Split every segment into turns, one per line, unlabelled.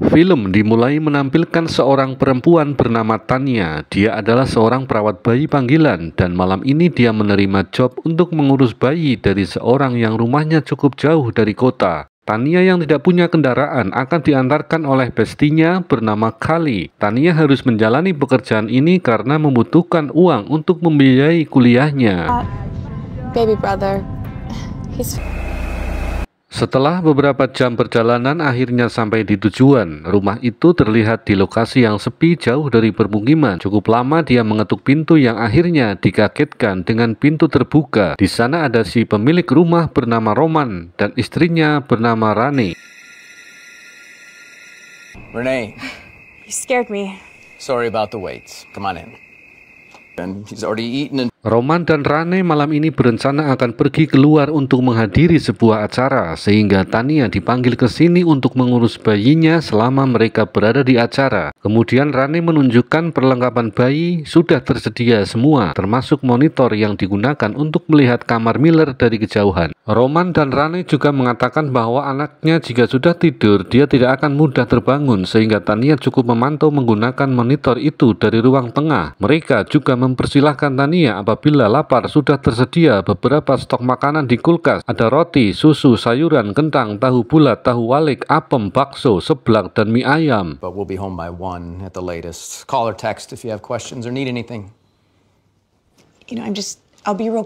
Film dimulai menampilkan seorang perempuan bernama Tanya. Dia adalah seorang perawat bayi panggilan dan malam ini dia menerima job untuk mengurus bayi dari seorang yang rumahnya cukup jauh dari kota. Tania yang tidak punya kendaraan akan diantarkan oleh bestinya bernama Kali. Tania harus menjalani pekerjaan ini karena membutuhkan uang untuk membiayai kuliahnya.
Baby brother.
Setelah beberapa jam perjalanan akhirnya sampai di tujuan. Rumah itu terlihat di lokasi yang sepi jauh dari permukiman. Cukup lama dia mengetuk pintu yang akhirnya dikagetkan dengan pintu terbuka. Di sana ada si pemilik rumah bernama Roman dan istrinya bernama Rane.
Renee.
You scared me.
Sorry about the wait. Come on in. And he's already eaten and
Roman dan Rane malam ini berencana akan pergi keluar untuk menghadiri sebuah acara, sehingga Tania dipanggil ke sini untuk mengurus bayinya selama mereka berada di acara. Kemudian Rane menunjukkan perlengkapan bayi sudah tersedia semua, termasuk monitor yang digunakan untuk melihat kamar Miller dari kejauhan. Roman dan Rane juga mengatakan bahwa anaknya jika sudah tidur, dia tidak akan mudah terbangun, sehingga Tania cukup memantau menggunakan monitor itu dari ruang tengah. Mereka juga mempersilahkan Tania apabila lapar sudah tersedia beberapa stok makanan di kulkas. Ada roti, susu, sayuran, kentang, tahu bulat, tahu walik, apem, bakso, seblak, dan mie ayam.
but we'll be home by 1 at the latest. Call or text if you have questions or need anything.
You know, I'll be real.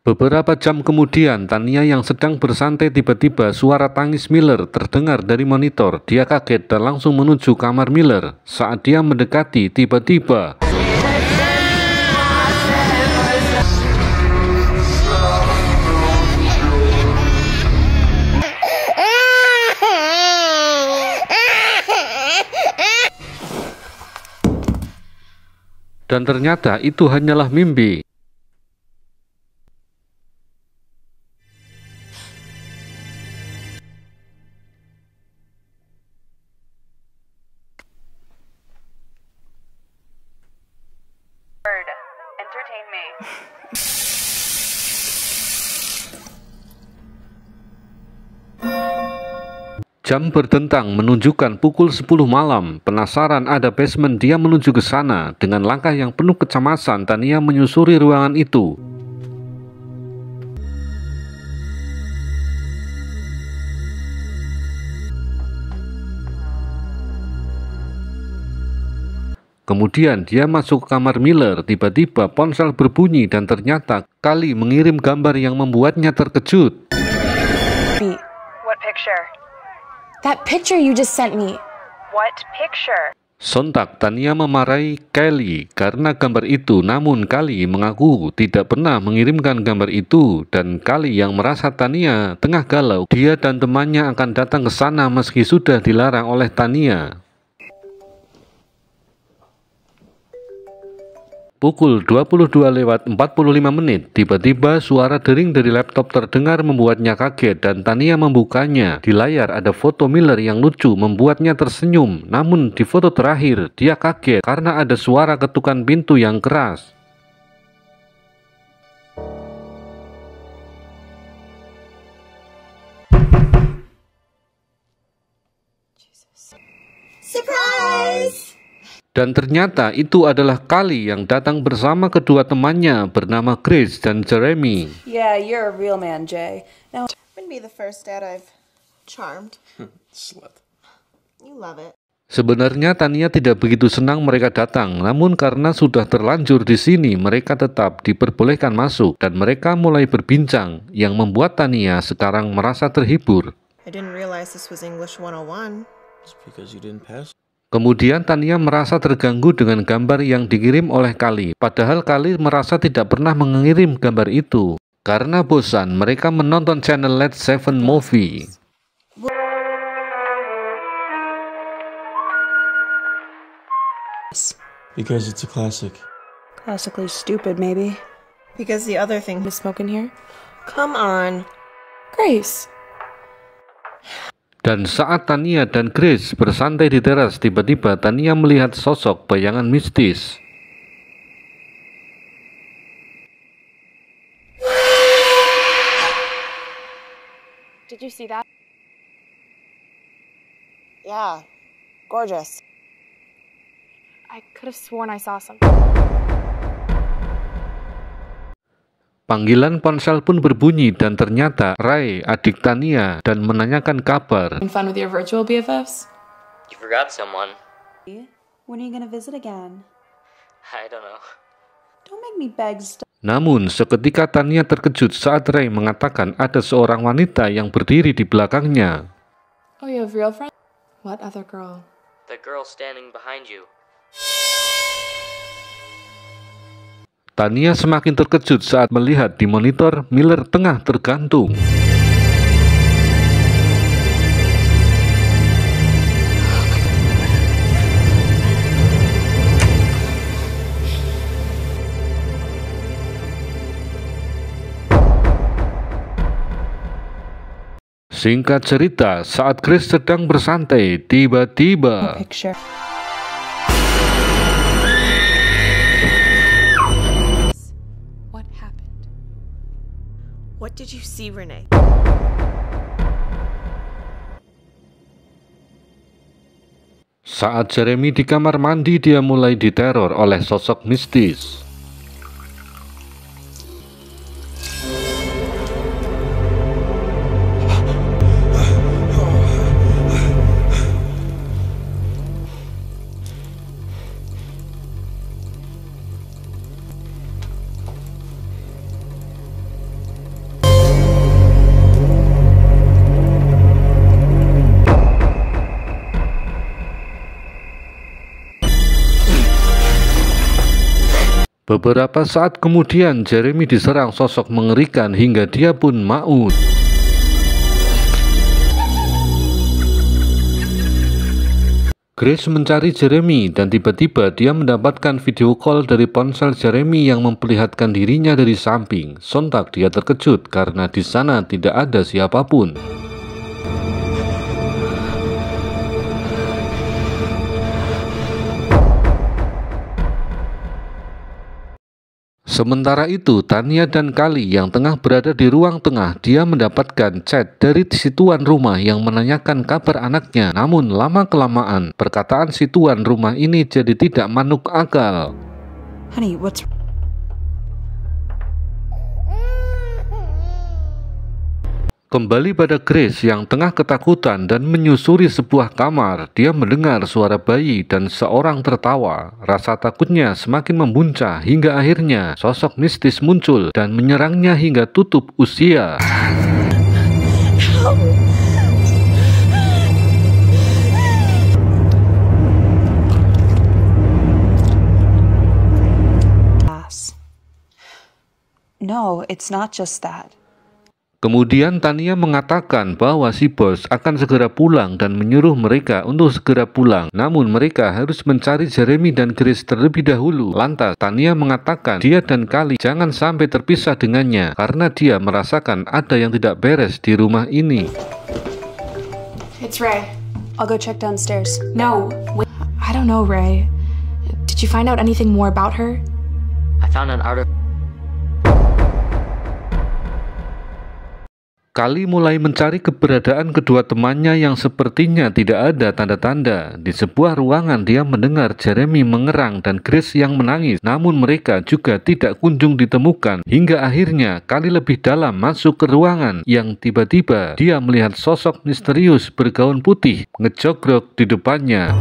Beberapa jam kemudian, Tania yang sedang bersantai tiba-tiba suara tangis Miller terdengar dari monitor. Dia kaget dan langsung menuju kamar Miller. Saat dia mendekati, tiba-tiba dan ternyata itu hanyalah mimpi.
Entertain me.
Jam berdentang menunjukkan pukul 10 malam. Penasaran ada basement, dia menuju ke sana. Dengan langkah yang penuh kecemasan, Tania menyusuri ruangan itu. Kemudian dia masuk ke kamar Miller. Tiba-tiba ponsel berbunyi dan ternyata Kali mengirim gambar yang membuatnya terkejut.
What picture?
That picture you just sent me.
What picture?
Sontak Tania memarahi Kelly karena gambar itu, namun Kali mengaku tidak pernah mengirimkan gambar itu, dan Kali yang merasa Tania tengah galau, dia dan temannya akan datang ke sana meski sudah dilarang oleh Tania. Pukul 22:45, tiba-tiba suara dering dari laptop terdengar membuatnya kaget dan Tania membukanya. Di layar ada foto Miller yang lucu membuatnya tersenyum. Namun di foto terakhir dia kaget karena ada suara ketukan pintu yang keras.
Surprise!
Dan ternyata itu adalah Kali yang datang bersama kedua temannya bernama Grace dan Jeremy.
Yeah, you're a real man, Jay. Now, wouldn't be the first dad I've charmed.
Slut.
You love it.
Sebenarnya Tania tidak begitu senang mereka datang, namun karena sudah terlanjur di sini, mereka tetap diperbolehkan masuk dan mereka mulai berbincang yang membuat Tania sekarang merasa terhibur.
I didn't realize this was English 101.
Just because you didn't pass.
Kemudian Tania merasa terganggu dengan gambar yang dikirim oleh Kali. Padahal Kali merasa tidak pernah mengirim gambar itu. Karena bosan, mereka menonton channel Let's Seven Movie.
Because it's a classic.
Classically stupid, maybe.
Because the other thing.
To smoke in here?
Come on.
Grace.
Dan saat Tania dan Grace bersantai di teras, tiba-tiba Tania melihat sosok bayangan mistis.
Did you see that?
Yeah, gorgeous.
I could have sworn I saw some.
Panggilan ponsel pun berbunyi dan ternyata Ray, adik Tania, dan menanyakan kabar.
Having fun with your virtual BFFs?
You forgot someone.
When are you gonna visit again?
I don't know.
Don't make me beg stuff.
Namun, seketika Tania terkejut saat Ray mengatakan ada seorang wanita yang berdiri di belakangnya.
Oh, you have real friends? What other girl?
The girl standing behind you.
Tania semakin terkejut saat melihat di monitor Miller tengah tergantung. Singkat cerita, saat Grace sedang bersantai, tiba-tiba
Picture.
What happened?
What did you see, Renee?
saat Jeremy di kamar mandi, dia mulai diteror oleh sosok mistis. Beberapa saat kemudian, Jeremy diserang sosok mengerikan hingga dia pun maut. Grace mencari Jeremy dan tiba-tiba dia mendapatkan video call dari ponsel Jeremy yang memperlihatkan dirinya dari samping. Sontak dia terkejut karena di sana tidak ada siapapun. Sementara itu, Tania dan Kali yang tengah berada di ruang tengah, dia mendapatkan chat dari si tuan rumah yang menanyakan kabar anaknya. Namun lama-kelamaan, perkataan si tuan rumah ini jadi tidak manuk akal.
Honey, what's...
Kembali pada Grace yang tengah ketakutan dan menyusuri sebuah kamar, dia mendengar suara bayi dan seorang tertawa. Rasa takutnya semakin membuncah hingga akhirnya sosok mistis muncul dan menyerangnya hingga tutup usia.
No, it's not just that.
Kemudian Tania mengatakan bahwa si bos akan segera pulang dan menyuruh mereka untuk segera pulang. Namun mereka harus mencari Jeremy dan Grace terlebih dahulu. Lantas Tania mengatakan dia dan Kali jangan sampai terpisah dengannya karena dia merasakan ada yang tidak beres di rumah ini.
It's Ray.
I'll go check downstairs.
No, wait. I don't know, Ray. Did you find out anything more about her?
I found an article.
Kali mulai mencari keberadaan kedua temannya yang sepertinya tidak ada tanda-tanda. Di sebuah ruangan dia mendengar Jeremy mengerang dan Grace yang menangis. Namun mereka juga tidak kunjung ditemukan. Hingga akhirnya Kali lebih dalam masuk ke ruangan yang tiba-tiba dia melihat sosok misterius bergaun putih ngejogrok di depannya.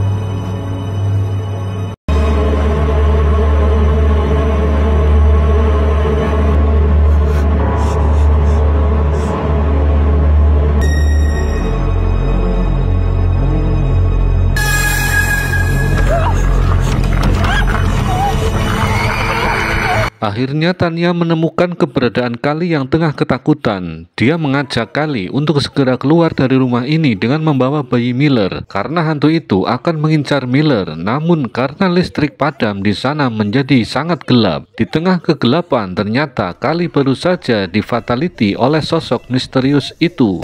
Akhirnya Tania menemukan keberadaan Kali yang tengah ketakutan. Dia mengajak Kali untuk segera keluar dari rumah ini dengan membawa bayi Miller karena hantu itu akan mengincar Miller. Namun karena listrik padam di sana menjadi sangat gelap. Di tengah kegelapan ternyata Kali baru saja difatality oleh sosok misterius itu.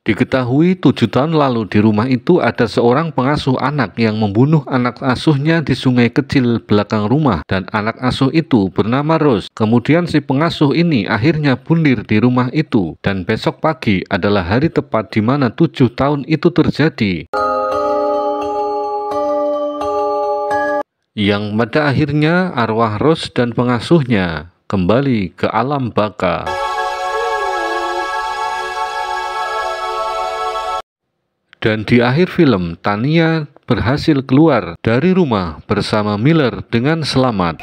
Diketahui 7 tahun lalu di rumah itu ada seorang pengasuh anak yang membunuh anak asuhnya di sungai kecil belakang rumah, dan anak asuh itu bernama Rose. Kemudian si pengasuh ini akhirnya bunuh di rumah itu, dan besok pagi adalah hari tepat di mana 7 tahun itu terjadi. Yang pada akhirnya arwah Rose dan pengasuhnya kembali ke alam baka. Dan di akhir film, Tania berhasil keluar dari rumah bersama Miller dengan selamat.